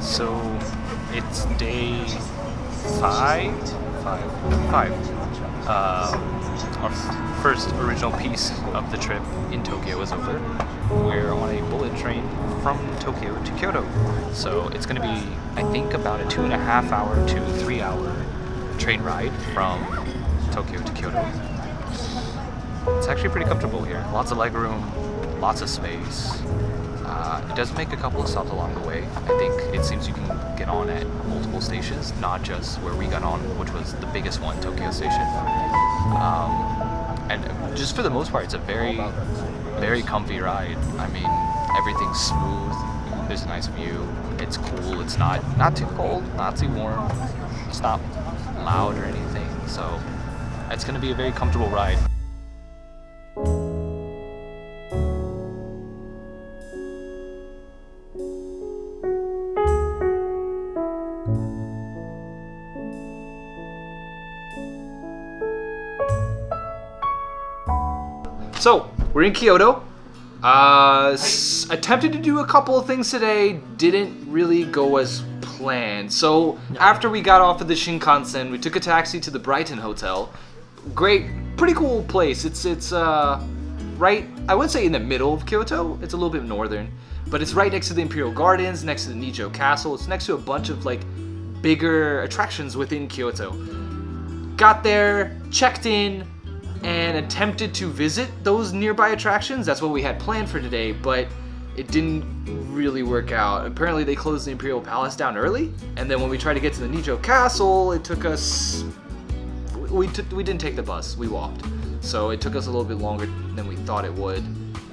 So it's day five, five. Our first original piece of the trip in Tokyo is over. We're on a bullet train from Tokyo to Kyoto. So it's going to be, I think, about a 2.5 hour to 3 hour train ride from Tokyo to Kyoto. It's actually pretty comfortable here. Lots of legroom, lots of space. It does make a couple of stops along the way. I think it seems you can get on at multiple stations, not just where we got on, which was the biggest one, Tokyo Station. And just for the most part, it's a very, very comfy ride. I mean, everything's smooth. There's a nice view. It's cool. It's not too cold, not too warm. It's not loud or anything. So it's going to be a very comfortable ride. So, we're in Kyoto. Attempted to do a couple of things today, didn't really go as planned. So, after we got off of the Shinkansen, we took a taxi to the Brighton Hotel. Great, pretty cool place. It's right, I wouldn't say in the middle of Kyoto. It's a little bit northern. But it's right next to the Imperial Gardens, next to the Nijo Castle. It's next to a bunch of, bigger attractions within Kyoto. Got there, checked in, and attempted to visit those nearby attractions. That's what we had planned for today, but it didn't really work out. Apparently they closed the Imperial Palace down early, and then when we tried to get to the Nijo Castle, it took us... We didn't take the bus, we walked. So it took us a little bit longer than we thought it would.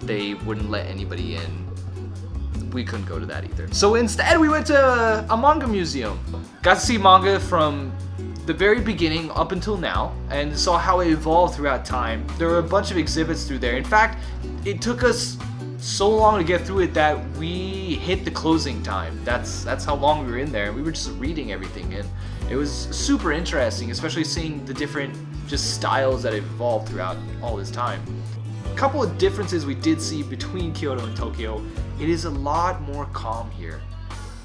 They wouldn't let anybody in. We couldn't go to that either. So instead we went to a manga museum. Got to see manga from the very beginning up until now and saw how it evolved throughout time. There were a bunch of exhibits through there. In fact, it took us so long to get through it that we hit the closing time. That's how long we were in there. We were just reading everything, and it was super interesting, especially seeing the different just styles that have evolved throughout all this time. A couple of differences we did see between Kyoto and Tokyo. It is a lot more calm here.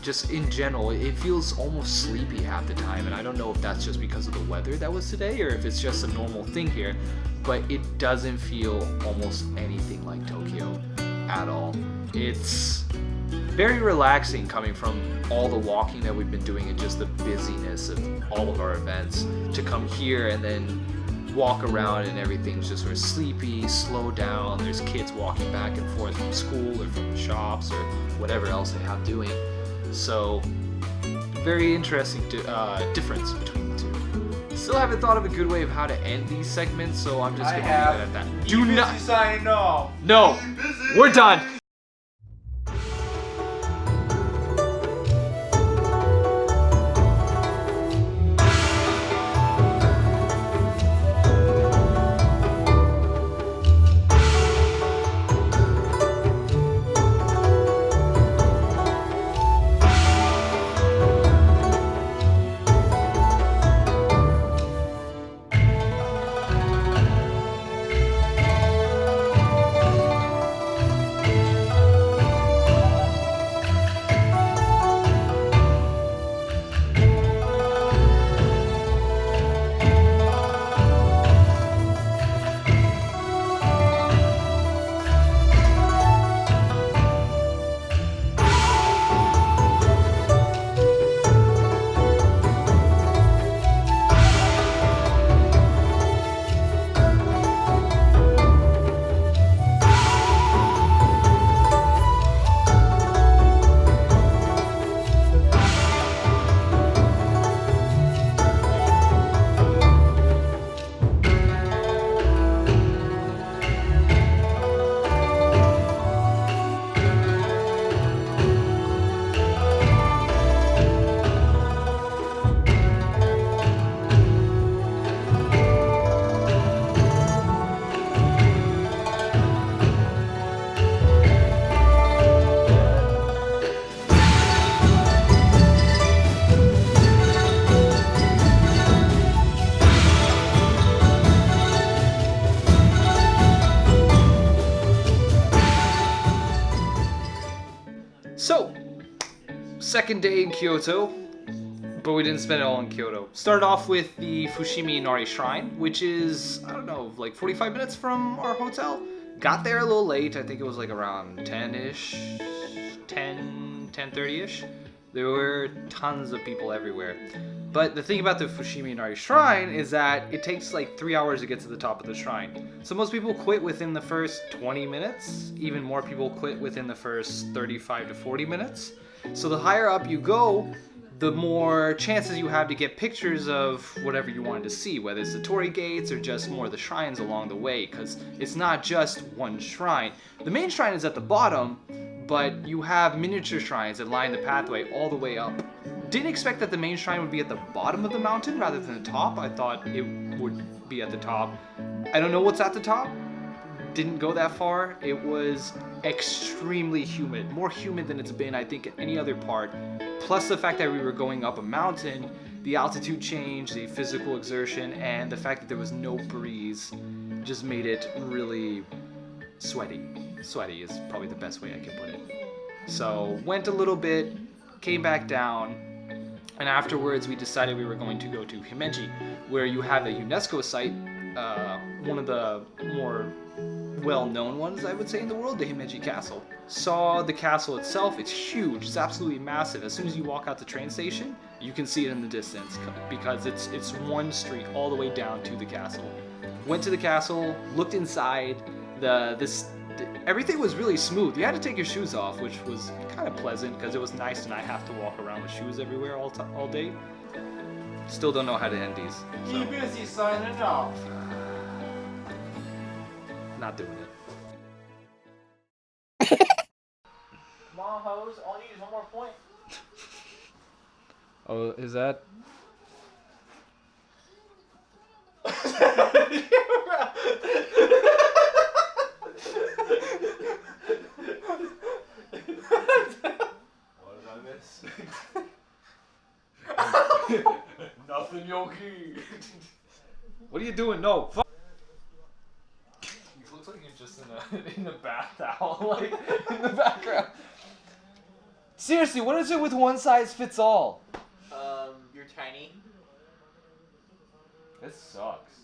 Just in general, it feels almost sleepy half the time, and I don't know if that's just because of the weather that was today or if it's just a normal thing here, but it doesn't feel almost anything like Tokyo at all. It's very relaxing coming from all the walking that we've been doing and just the busyness of all of our events to come here and then walk around and everything's just sort of sleepy, slow down. There's kids walking back and forth from school or from the shops or whatever else they have doing. So, very interesting difference between the two. Still haven't thought of a good way of how to end these segments, so I'm just gonna leave it at that. Do not signing off. No, we're done. second day in Kyoto, but we didn't spend it all in Kyoto. Started off with the Fushimi Inari Shrine, which is, I don't know, like 45 minutes from our hotel. Got there a little late. I think it was like around 10-ish, 10:30-ish. There were tons of people everywhere. But the thing about the Fushimi Inari Shrine is that it takes like 3 hours to get to the top of the shrine. So most people quit within the first 20 minutes. Even more people quit within the first 35 to 40 minutes. So the higher up you go, the more chances you have to get pictures of whatever you wanted to see, whether it's the torii gates or just more of the shrines along the way, because it's not just one shrine. The main shrine is at the bottom, but you have miniature shrines that line the pathway all the way up. Didn't expect that the main shrine would be at the bottom of the mountain rather than the top. I thought it would be at the top. I don't know what's at the top. Didn't go that far. It was extremely humid, more humid than it's been, I think, at any other part. Plus the fact that we were going up a mountain, the altitude change, the physical exertion, and the fact that there was no breeze just made it really sweaty. Sweaty is probably the best way I can put it. So went a little bit, came back down, and afterwards we decided we were going to go to Himeji, where you have a UNESCO site, one of the more well-known ones, I would say, in the world, the Himeji Castle. Saw the castle itself. It's huge. It's absolutely massive. As soon as you walk out the train station, you can see it in the distance because it's one street all the way down to the castle. Went to the castle, looked inside. Everything was really smooth. You had to take your shoes off, which was kind of pleasant because it was nice to not have to walk around with shoes everywhere all day. Still don't know how to end these. So. You busy signing off. Not doing it. Come on, hoes. All you need is one more point. Oh, is that? What did I miss? Nothing, Yogi. What are you doing? No. Fuck. You look like you're just in a bath towel, like in the background. Seriously, what is it with one size fits all? You're tiny. This sucks.